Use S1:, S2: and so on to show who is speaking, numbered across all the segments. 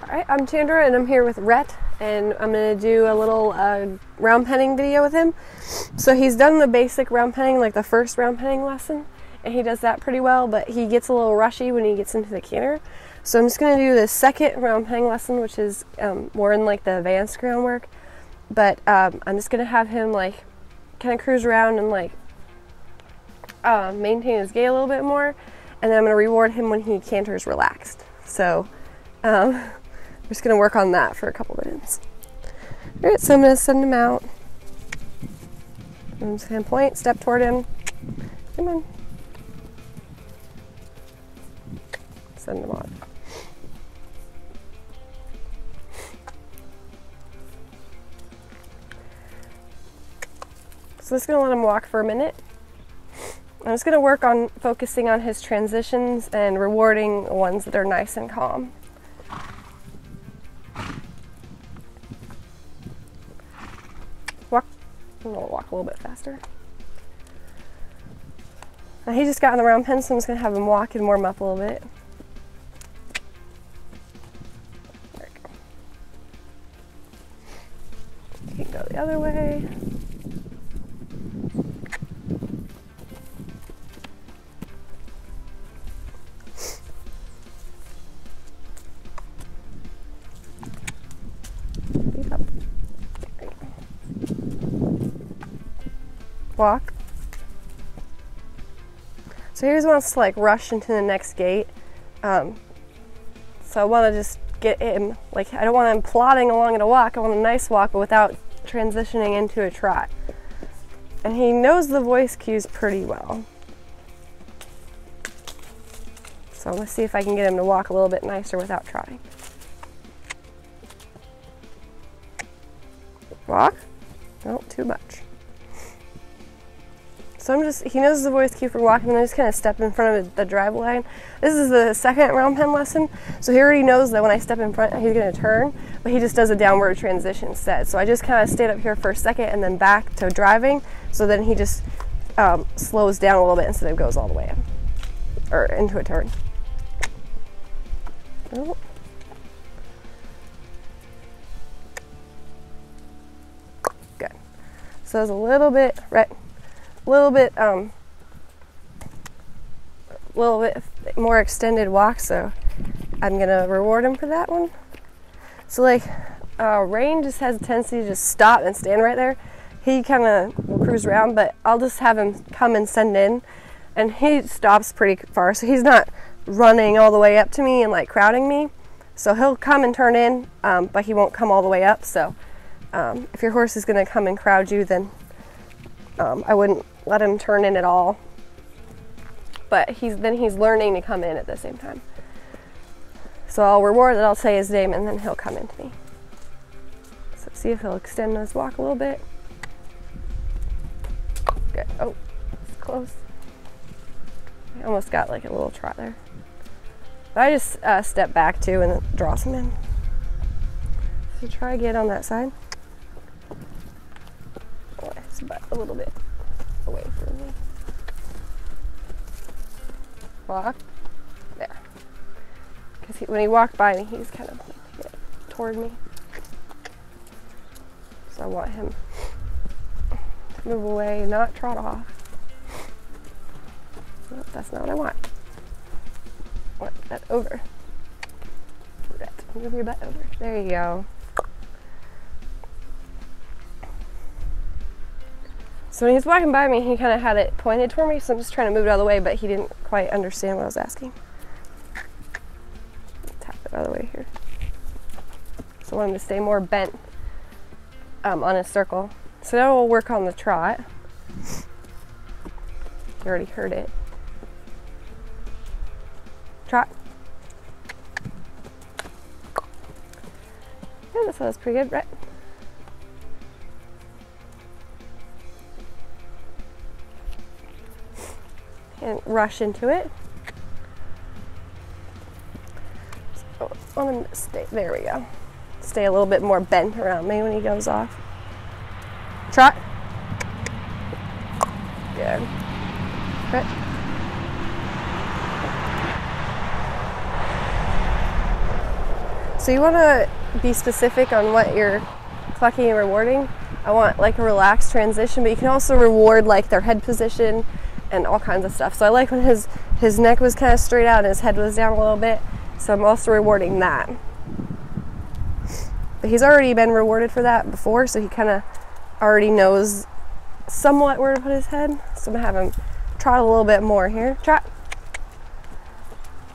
S1: Alright, I'm Chandra and I'm here with Rhett, and I'm going to do a little round penning video with him. So he's done the basic round penning, like the first round penning lesson, and he does that pretty well, but he gets a little rushy when he gets into the canter. So I'm just going to do the second round penning lesson, which is more in like the advanced groundwork, but I'm just going to have him like kind of cruise around and like maintain his gait a little bit more, and then I'm going to reward him when he canters relaxed. So we're just going to work on that for a couple minutes. Alright, so I'm going to send him out. I'm just going to point, step toward him. Come on. Send him on. So I'm just going to let him walk for a minute. I'm just going to work on focusing on his transitions and rewarding the ones that are nice and calm. I'm going to walk a little bit faster. Now he just got in the round pen, so I'm just going to have him walk and warm up a little bit. There we go. You can go the other way. Walk. So he always wants to like rush into the next gate. So I want to just get him, like I don't want him plodding along in a walk. I want a nice walk, but without transitioning into a trot. And he knows the voice cues pretty well. So let's see if I can get him to walk a little bit nicer without trotting. Walk? No, too much. So he knows the voice cue for walking, and I just kind of step in front of the drive line. This is the second round pen lesson, so he already knows that when I step in front, he's going to turn, but he just does a downward transition instead. So I just kind of stayed up here for a second and then back to driving, so then he just slows down a little bit instead of goes all the way in, or into a turn. Oh. Good. So there's a little bit, right? Little bit more extended walk, so I'm gonna reward him for that one. So like Rain just has a tendency to just stop and stand right there. He kind of will cruise around, but I'll just have him come and send in, and he stops pretty far, so he's not running all the way up to me and like crowding me. So he'll come and turn in, but he won't come all the way up. So if your horse is gonna come and crowd you, then I wouldn't let him turn in at all, but he's learning to come in at the same time. So I'll reward it, I'll say his name, and then he'll come into me. So see if he'll extend his walk a little bit. Good. Oh, it's close. I almost got like a little trot there. But I just step back too and it draws him in. So try again on that side. Oh, it's about a little bit away from me. Walk. There. Because when he walked by me, he's kind of like toward me. So I want him to move away, not trot off. Nope, that's not what I want. I want that over. Move your butt over. There you go. So when he was walking by me, he kind of had it pointed toward me, so I'm just trying to move it out of the way, but he didn't quite understand what I was asking. Tap it out of the way here. So I want him to stay more bent on his circle. So now we'll work on the trot. You already heard it. Trot. Yeah, that sounds pretty good, right? And rush into it. So I want him to stay, there we go. Stay a little bit more bent around me when he goes off. Trot. Good. Right. So you want to be specific on what you're clucking and rewarding. I want like a relaxed transition, but you can also reward like their head position and all kinds of stuff. So I like when his neck was kind of straight out and his head was down a little bit. So I'm also rewarding that. But he's already been rewarded for that before, so he kind of already knows somewhat where to put his head. So I'm gonna have him trot a little bit more here. Trot.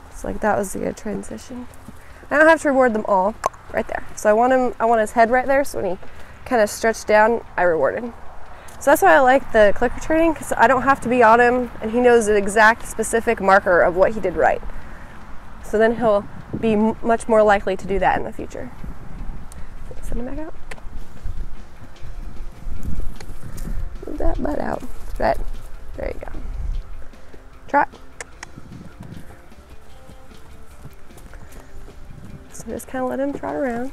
S1: It's like that was a good transition. I don't have to reward them all right there. So I want his head right there, so when he kind of stretched down, I reward him. So that's why I like the clicker training, because I don't have to be on him, and he knows an exact specific marker of what he did right. So then he'll be much more likely to do that in the future. Send him back out. Move that butt out. Right. There you go. Trot. So just kind of let him trot around.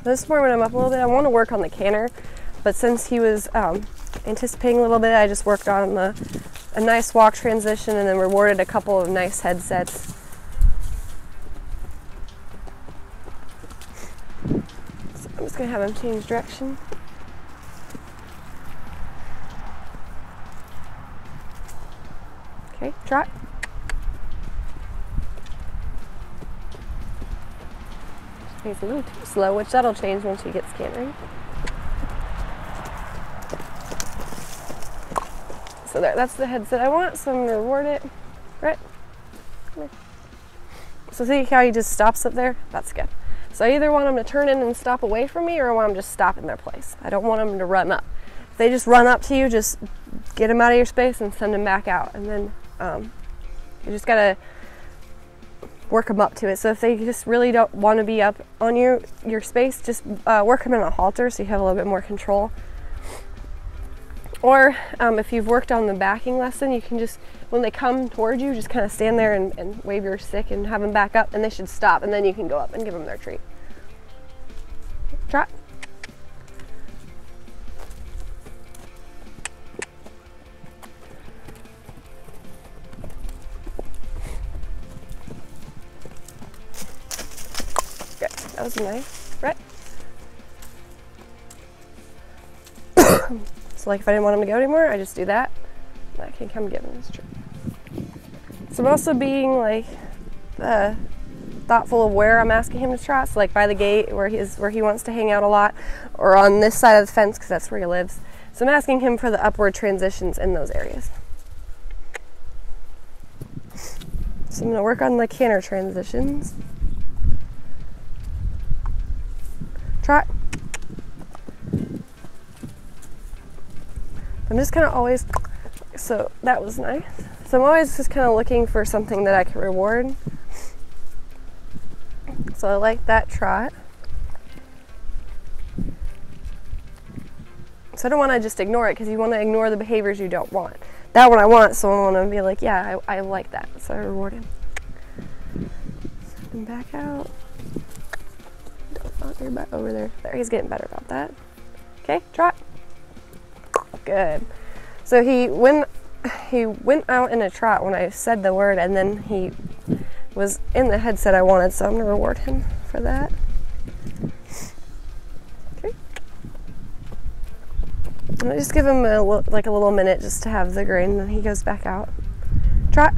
S1: This morning when I'm up a little bit, I want to work on the canter, but since he was anticipating a little bit, I just worked on a nice walk transition and then rewarded a couple of nice headsets. So I'm just going to have him change direction. Okay, trot. He's a little too slow, which that'll change once he gets cantering. So there, that's the headset I want, so I'm gonna reward it. Right? Come here. So see how he just stops up there? That's good. So I either want him to turn in and stop away from me, or I want him to stop in their place. I don't want him to run up. If they just run up to you, just get him out of your space and send him back out. And then you just gotta work them up to it. So if they just really don't want to be up on your space, just work them in a halter so you have a little bit more control. Or if you've worked on the backing lesson, you can just, when they come toward you, just kind of stand there and wave your stick and have them back up, and they should stop, and then you can go up and give them their treat. Trot. Good. That was nice. Right. So like if I didn't want him to go anymore, I just do that. And I can come give him his treat. So I'm also being like thoughtful of where I'm asking him to trot. So like by the gate where he wants to hang out a lot, or on this side of the fence because that's where he lives. So I'm asking him for the upward transitions in those areas. So I'm going to work on the canter transitions. Trot. I'm just kind of always, so that was nice. So I'm always just kind of looking for something that I can reward. So I like that trot. So I don't want to just ignore it, because you want to ignore the behaviors you don't want. That one I want, so I want to be like, yeah, I like that. So I reward him. Send him back out. Don't want your butt over there. There, he's getting better about that. Okay, trot. Good. So he went out in a trot when I said the word, and then he was in the headset I wanted, so I'm going to reward him for that. Okay. I'm going to just give him like a little minute just to have the grain, and then he goes back out. Trot.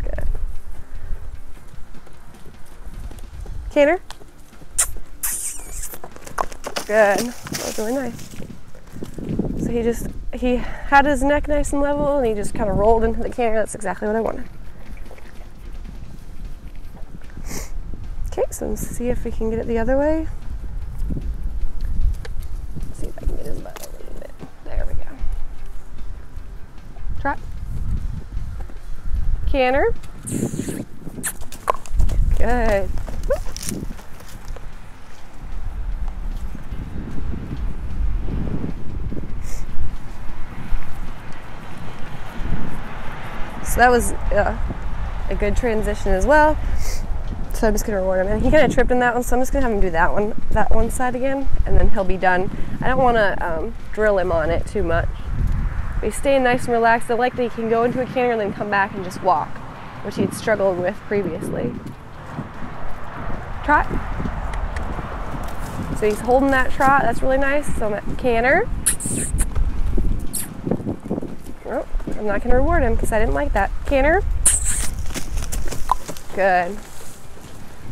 S1: Good. Canter. Good. That was really nice. So he had his neck nice and level, and he just kind of rolled into the canter. That's exactly what I wanted. Okay, so let's see if we can get it the other way. Let's see if I can get his butt a little bit. There we go. Trot. Canter. Good. So that was a good transition as well. So I'm just gonna reward him. And he kind of tripped in that one, so I'm just gonna have him do that one side again, and then he'll be done. I don't wanna drill him on it too much. But he's staying nice and relaxed. I like that he can go into a canter and then come back and just walk, which he'd struggled with previously. Trot. So he's holding that trot, that's really nice. So I'm at canter. Oh, I'm not gonna reward him because I didn't like that. Canter. Good.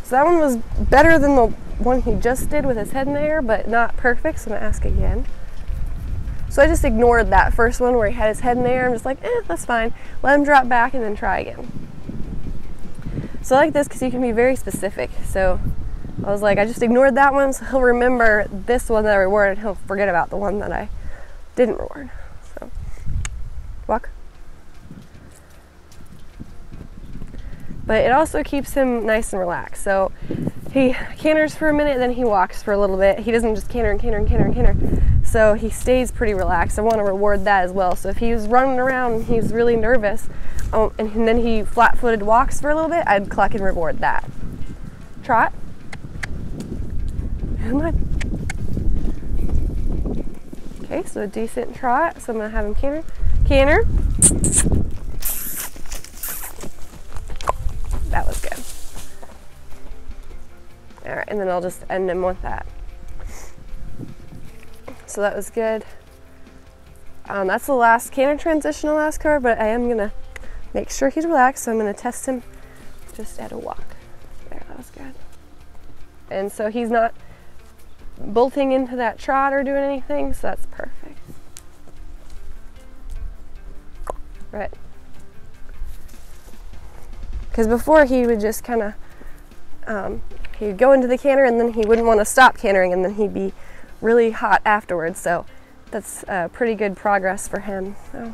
S1: So that one was better than the one he just did with his head in the air, but not perfect, so I'm gonna ask again. So I just ignored that first one where he had his head in the air. I'm just like, that's fine. Let him drop back and then try again. So I like this because you can be very specific. So I was like, I just ignored that one, so he'll remember this one that I rewarded. He'll forget about the one that I didn't reward. So, walk. But it also keeps him nice and relaxed. So he canters for a minute, then he walks for a little bit. He doesn't just canter and canter and canter and canter. So he stays pretty relaxed. I want to reward that as well. So if he was running around and he's really nervous, and then he flat-footed walks for a little bit, I'd cluck and reward that. Trot. Come on. Okay, so a decent trot. So I'm going to have him canter. Canter. That was good. All right, and then I'll just end him with that. So that was good. That's the last canter transition I'll ask her, but I am gonna make sure he's relaxed, so I'm gonna test him just at a walk. There, that was good. And so he's not bolting into that trot or doing anything, so that's perfect. Right. Because before he would just kind of, he'd go into the canter and then he wouldn't want to stop cantering and then he'd be really hot afterwards. So that's pretty good progress for him. So.